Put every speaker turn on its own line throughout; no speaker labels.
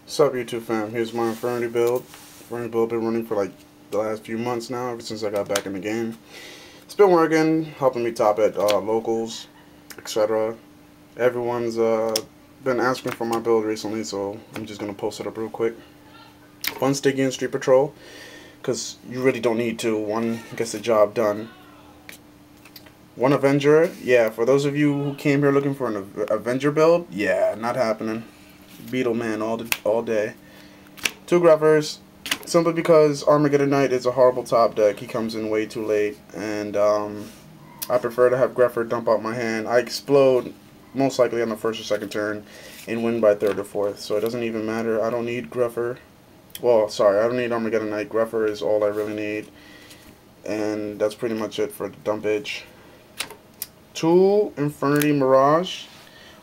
What's up, YouTube fam? Here's my Infernity build. Infernity build been running for like the last few months now, ever since I got back in the game. It's been working, helping me top at locals, etc. Everyone's been asking for my build recently, so I'm just gonna post it up real quick. One Sticky and Street Patrol, because you really don't need to. One gets the job done. One Avenger, yeah. For those of you who came here looking for an Avenger build, yeah, not happening. Beetle Man all day. Two Greffers, simply because Armageddon Knight is a horrible top deck. He comes in way too late, and I prefer to have Greffer dump out my hand. I explode most likely on the first or second turn and win by third or fourth, so it doesn't even matter. I don't need Greffer. Well, sorry, I don't need Armageddon Knight. Greffer is all I really need, and that's pretty much it for the dumpage. Two Infernity Mirage.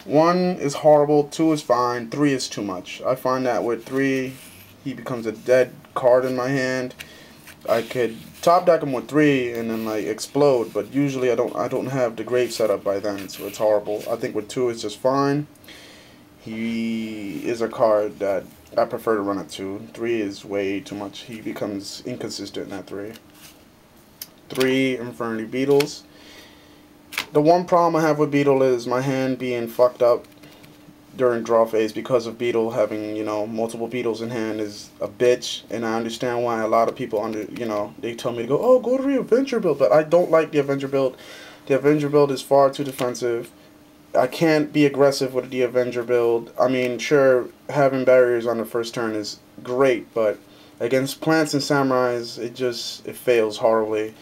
One is horrible, two is fine, three is too much. I find that with three, he becomes a dead card in my hand. I could top deck him with three and then like explode, but usually I don't have the grave set up by then, so it's horrible. I think with two it's just fine. He is a card that I prefer to run at two. Three is way too much. He becomes inconsistent at three. Three Infernity Beetles. The one problem I have with Beetle is my hand being fucked up during draw phase because of Beetle having, multiple Beetles in hand is a bitch, and I understand why a lot of people they tell me to go to the Avenger build, but I don't like the Avenger build. The Avenger build is far too defensive. I can't be aggressive with the Avenger build. I mean, sure, having barriers on the first turn is great, but against plants and samurais, it fails horribly.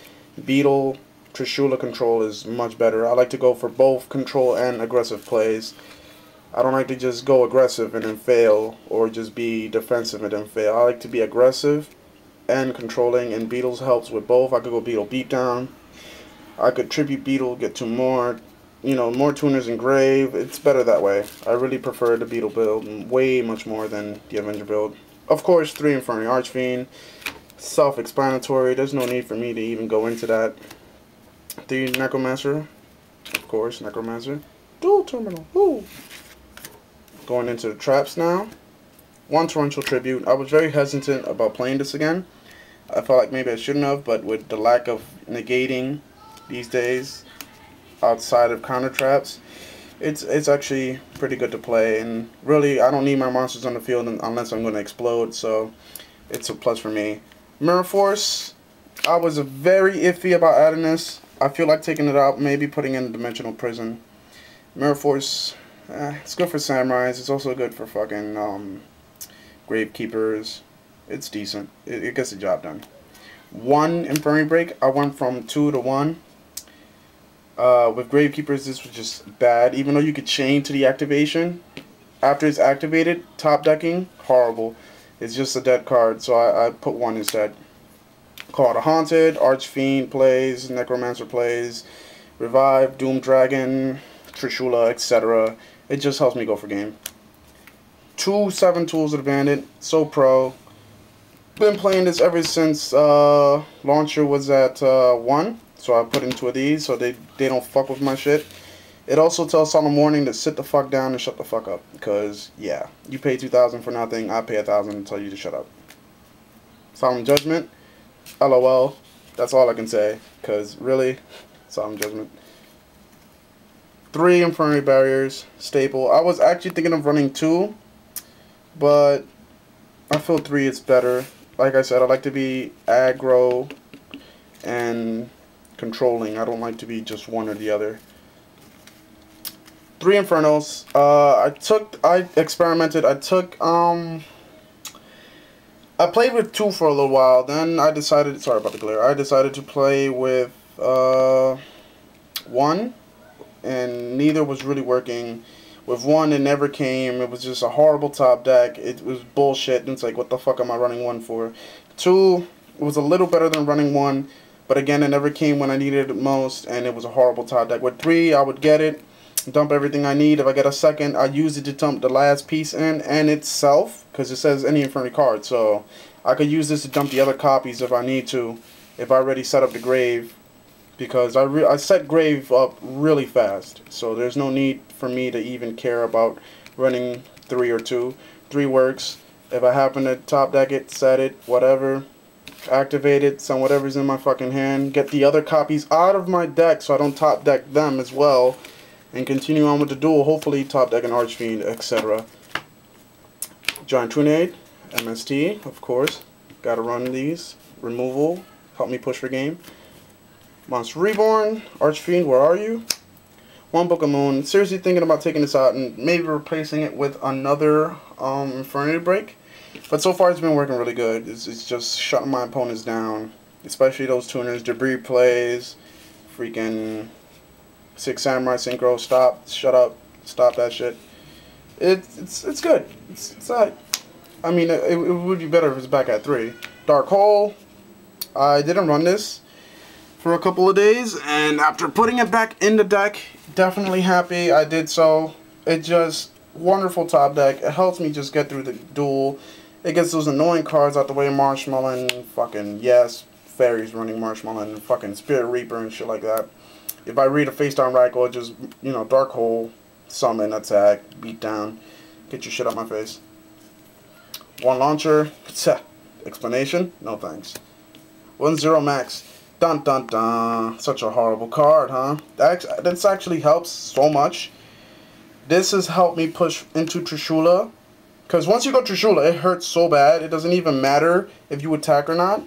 Beetle Trishula control is much better. I like to go for both control and aggressive plays. I don't like to just go aggressive and then fail, or just be defensive and then fail. I like to be aggressive and controlling, and Beetles helps with both. I could go Beetle Beatdown. I could Tribute Beetle, get to more tuners and Grave. It's better that way. I really prefer the Beetle build way much more than the Avenger build. Of course, 3 Infernity Archfiend. Self-explanatory. There's no need for me to even go into that. The Necromancer, of course, Necromancer. Dual Terminal, woo! Going into the traps now. One Torrential Tribute. I was very hesitant about playing this again. I felt like maybe I shouldn't have, but with the lack of negating these days, outside of counter traps, it's actually pretty good to play. And really, I don't need my monsters on the field unless I'm going to explode, so it's a plus for me. Mirror Force, I was very iffy about adding this. I feel like taking it out, maybe putting in a Dimensional Prison. Mirror Force, it's good for samurais. It's also good for fucking gravekeepers. It's decent. It gets the job done. One Infernity Break, I went from 2 to 1. With gravekeepers, this was just bad. Even though you could chain to the activation, after it's activated, top decking, horrible. It's just a dead card, so I put 1 instead. Called a Haunted, Archfiend plays, Necromancer plays, Revive, Doom Dragon, Trishula, etc. It just helps me go for game. 2 7 Tools of the Bandit, so pro. Been playing this ever since launcher was at 1, so I put in 2 of these so they don't fuck with my shit. It also tells Solemn Warning to sit the fuck down and shut the fuck up, because yeah, you pay 2,000 for nothing, I pay 1,000 to tell you to shut up. Solemn Judgment. LOL, that's all I can say, because really, Solemn Judgment. 3 Infernity Barriers, staple. I was actually thinking of running 2, but I feel 3 is better. Like I said, I like to be aggro and controlling. I don't like to be just one or the other. 3 Infernos. I experimented. I played with 2 for a little while, then I decided, sorry about the glare, I decided to play with 1, and neither was really working. With 1, it never came, it was just a horrible top deck, it was bullshit, and it's like, what the fuck am I running 1 for? 2 was a little better than running 1, but again, it never came when I needed it most, and it was a horrible top deck. With 3, I would get it, dump everything I need. If I get a second, I use it to dump the last piece in and itself, because it says any Infernity card, so I could use this to dump the other copies if I need to, if I already set up the Grave, because I set Grave up really fast, so there's no need for me to even care about running 3 or 2. 3 works. If I happen to top deck it, set it, whatever, activate it, send whatever's in my fucking hand, get the other copies out of my deck so I don't top deck them as well, and continue on with the duel, hopefully top deck an Archfiend, etc. Giant Trunade, MST, of course. Gotta run these. Removal, help me push for game. Monster Reborn, Archfiend, where are you? One Book of Moon. Seriously thinking about taking this out and maybe replacing it with another Infernity break. But so far it's been working really good. It's just shutting my opponents down. Especially those tuners. Debris plays. Freaking 6 Samurai Synchro. Stop. Shut up. Stop that shit. It's good. It's I mean, it would be better if it was back at 3. Dark Hole. I didn't run this for a couple of days, and after putting it back in the deck, definitely happy I did so. It just wonderful top deck. It helps me just get through the duel. It gets those annoying cards out the way. Marshmallow, fucking yes, Fairies running Marshmallow, and fucking Spirit Reaper and shit like that. If I read a face down Raikou, just, you know, Dark Hole, summon, attack, beat down, get your shit out my face. One launcher, explanation, no thanks. 1-0 max. Dun dun dun. Such a horrible card, huh? This actually helps so much. This has helped me push into Trishula. Because once you go Trishula, it hurts so bad. It doesn't even matter if you attack or not.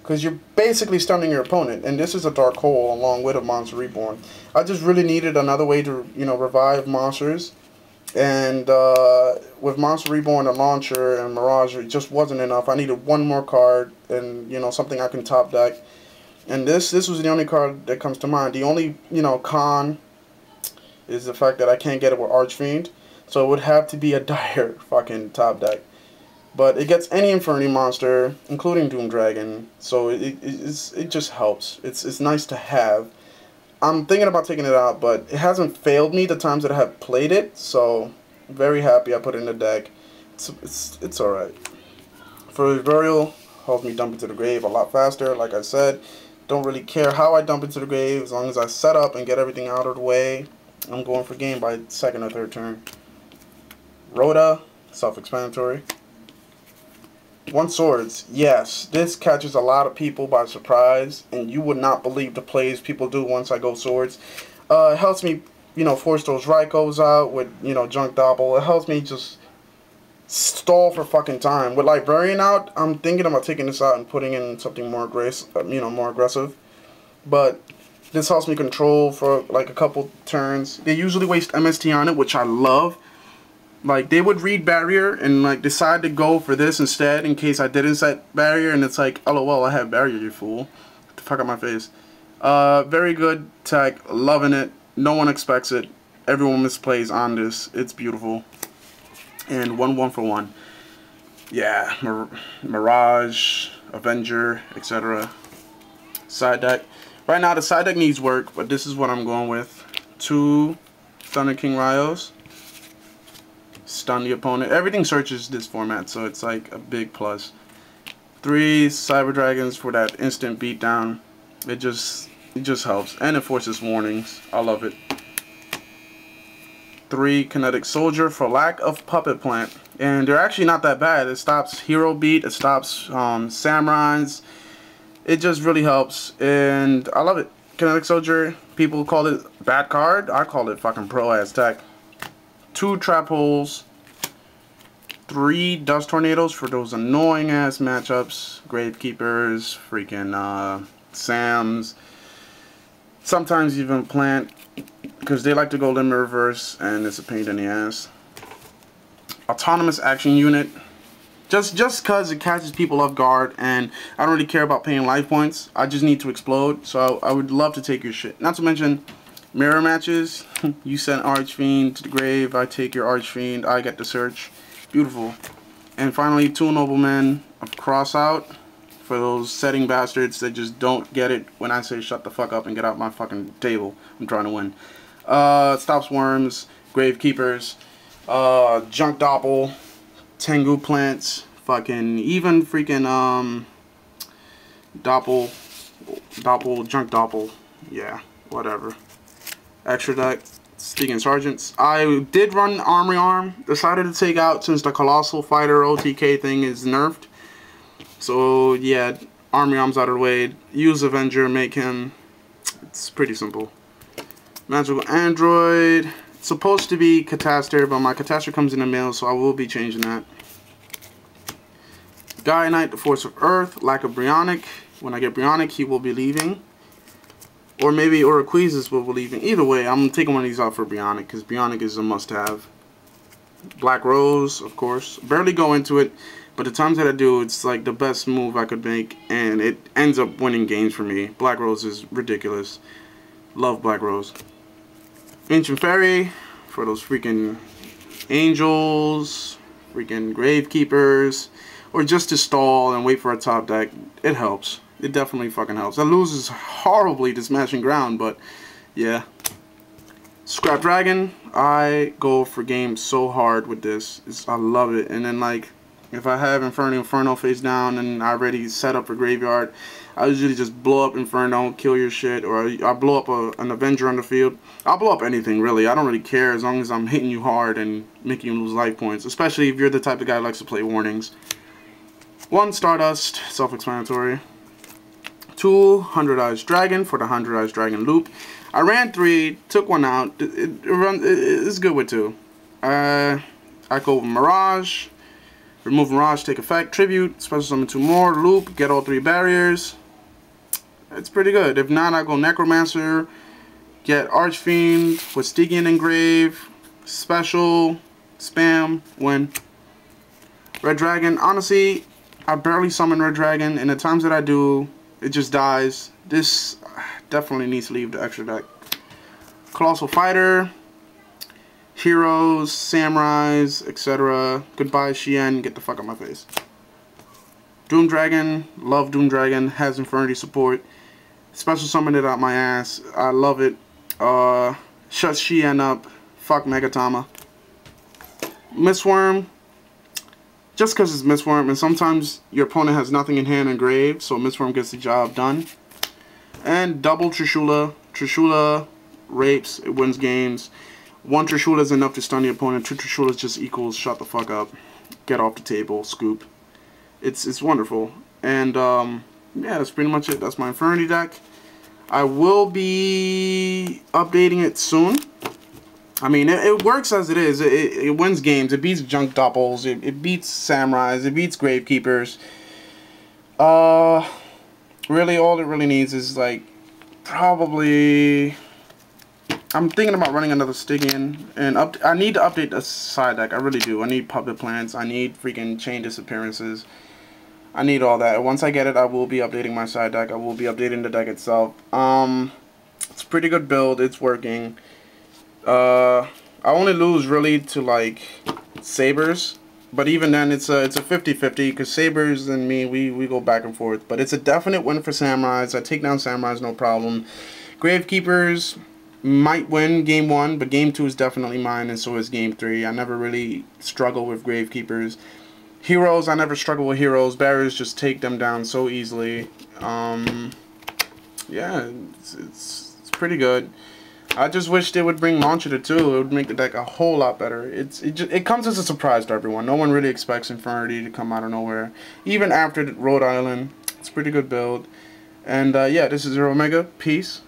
Because you're basically stunning your opponent. And this is a Dark Hole along with a Monster Reborn. I just really needed another way to, you know, revive monsters. And with Monster Reborn, a launcher, and Mirage, it just wasn't enough. I needed one more card and, you know, something I can top deck. And this was the only card that comes to mind. The only, you know, con is the fact that I can't get it with Archfiend. So it would have to be a dire fucking top deck. But it gets any Infernity monster, including Doom Dragon. So it just helps. It's nice to have. I'm thinking about taking it out, but it hasn't failed me the times that I have played it. So very happy I put it in the deck. It's alright. For Burial, helps me dump into the grave a lot faster, like I said. Don't really care how I dump into the grave, as long as I set up and get everything out of the way. I'm going for game by 2nd or 3rd turn. Rhoda, self-explanatory. One Swords, yes, this catches a lot of people by surprise, and you would not believe the plays people do once I go Swords. It helps me, you know, force those Raikous out with, you know, Junk Doppel. It helps me just stall for fucking time. With Librarian out, I'm thinking about taking this out and putting in something more more aggressive. But this helps me control for like a couple turns. They usually waste MST on it, which I love. Like, they would read Barrier and like decide to go for this instead in case I didn't set Barrier, and it's like, LOL, I have Barrier, you fool. Get the fuck out my face. Very good tech, loving it. No one expects it. Everyone misplays on this. It's beautiful. And 1 for 1. Yeah, Mirage, Avenger, etc. Side deck. Right now the side deck needs work, but this is what I'm going with. 2 Thunder King Raios. Stun the opponent. Everything searches this format, so it's like a big plus. 3 Cyber Dragons for that instant beatdown. It just helps, and it forces warnings. I love it. 3 Kinetic Soldier for lack of Puppet Plant, and they're actually not that bad. It stops Hero Beat, it stops Samurais. It just really helps, and I love it. Kinetic Soldier, people call it bad card. I call it fucking pro ass tech. 2 Trap Holes. 3 Dust Tornadoes for those annoying ass matchups. Gravekeepers, freaking Sams. Sometimes even Plant, because they like to go limit reverse and it's a pain in the ass. Autonomous Action Unit. Just because it catches people off guard, and I don't really care about paying life points. I just need to explode, so I would love to take your shit. Not to mention mirror matches. You send Archfiend to the grave, I take your Archfiend, I get the search. Beautiful. And finally, 2 Noblemen of Cross Out for those setting bastards that just don't get it when I say shut the fuck up and get out my fucking table. I'm trying to win. Stops Worms, Gravekeepers, Junk Doppel, Tengu Plants, fucking even freaking Doppel, Junk Doppel, yeah, whatever. Extra deck, Stygian Sergeants. I did run Armory Arm. Decided to take out since the Colossal Fighter OTK thing is nerfed. So yeah, Armory Arm's out of the way. Use Avenger, make him. It's pretty simple. Magical Android. It's supposed to be Catastrophe, but my Catastrophe comes in the mail, so I will be changing that. Gaia Knight, the Force of Earth. Lack of Brionic. When I get Brionic, he will be leaving. Or maybe Oroquizes will be leaving. Either way, I'm taking one of these out for Brionic, because Brionic is a must-have. Black Rose, of course. Barely go into it, but the times that I do, it's like the best move I could make, and it ends up winning games for me. Black Rose is ridiculous. Love Black Rose. Ancient Fairy, for those freaking angels, freaking Gravekeepers, or just to stall and wait for a top deck. It helps. It definitely fucking helps. It loses horribly to Smashing Ground, but yeah. Scrap Dragon, I go for games so hard with this. I love it. And then like, if I have Inferno face down and I already set up for Graveyard, I usually just blow up Inferno, kill your shit, or I blow up an Avenger on the field. I'll blow up anything, really. I don't really care as long as I'm hitting you hard and making you lose life points, especially if you're the type of guy who likes to play warnings. 1 Stardust, self-explanatory. 2 100 Eyes Dragon for the 100 Eyes Dragon loop. I ran 3, took 1 out. It's good with 2. I go with Mirage. Remove Mirage, take effect. Tribute, special summon 2 more. Loop, get all 3 barriers. It's pretty good. If not, I go Necromancer. Get Archfiend with Stygian Engrave. Special. Spam. Win. Red Dragon. Honestly, I barely summon Red Dragon. And the times that I do, it just dies. This definitely needs to leave the extra deck. Colossal Fighter. Heroes, Samurais, etc. Goodbye, Shien. Get the fuck out of my face. Doom Dragon. Love Doom Dragon. Has Infernity support. Special summon it out my ass. I love it. Shut Shien up. Fuck Megatama. Mistworm. Just because it's Mistworm, and sometimes your opponent has nothing in hand and grave, so Mistworm gets the job done. And double Trishula. Trishula rapes. It wins games. 1 Trishula is enough to stun the opponent. 2 Trishulas just equals shut the fuck up. Get off the table. Scoop. It's wonderful. And yeah, that's pretty much it. That's my Infernity deck. I will be updating it soon. I mean, it works as it is. It wins games. It beats Junk Doppels. It beats Samurais. It beats Gravekeepers. Really, all it really needs is like probably. I'm thinking about running another Stygian, and I need to update the side deck. I really do. I need Puppet Plants. I need freaking Chain Disappearances. I need all that. Once I get it, I will be updating my side deck. I will be updating the deck itself. It's a pretty good build. It's working. I only lose really to like Sabers, but even then it's a 50-50 because Sabers and me we go back and forth. But it's a definite win for Samurais. I take down Samurais no problem. Gravekeepers might win game 1, but game 2 is definitely mine, and so is game 3. I never really struggle with Gravekeepers. Heroes, I never struggle with heroes. Barriers just take them down so easily. Yeah, it's pretty good. I just wish they would bring Launcher to 2. It would make the deck a whole lot better. It comes as a surprise to everyone. No one really expects Infernity to come out of nowhere. Even after Rhode Island, it's a pretty good build. And yeah, this is Zero Omega. Peace.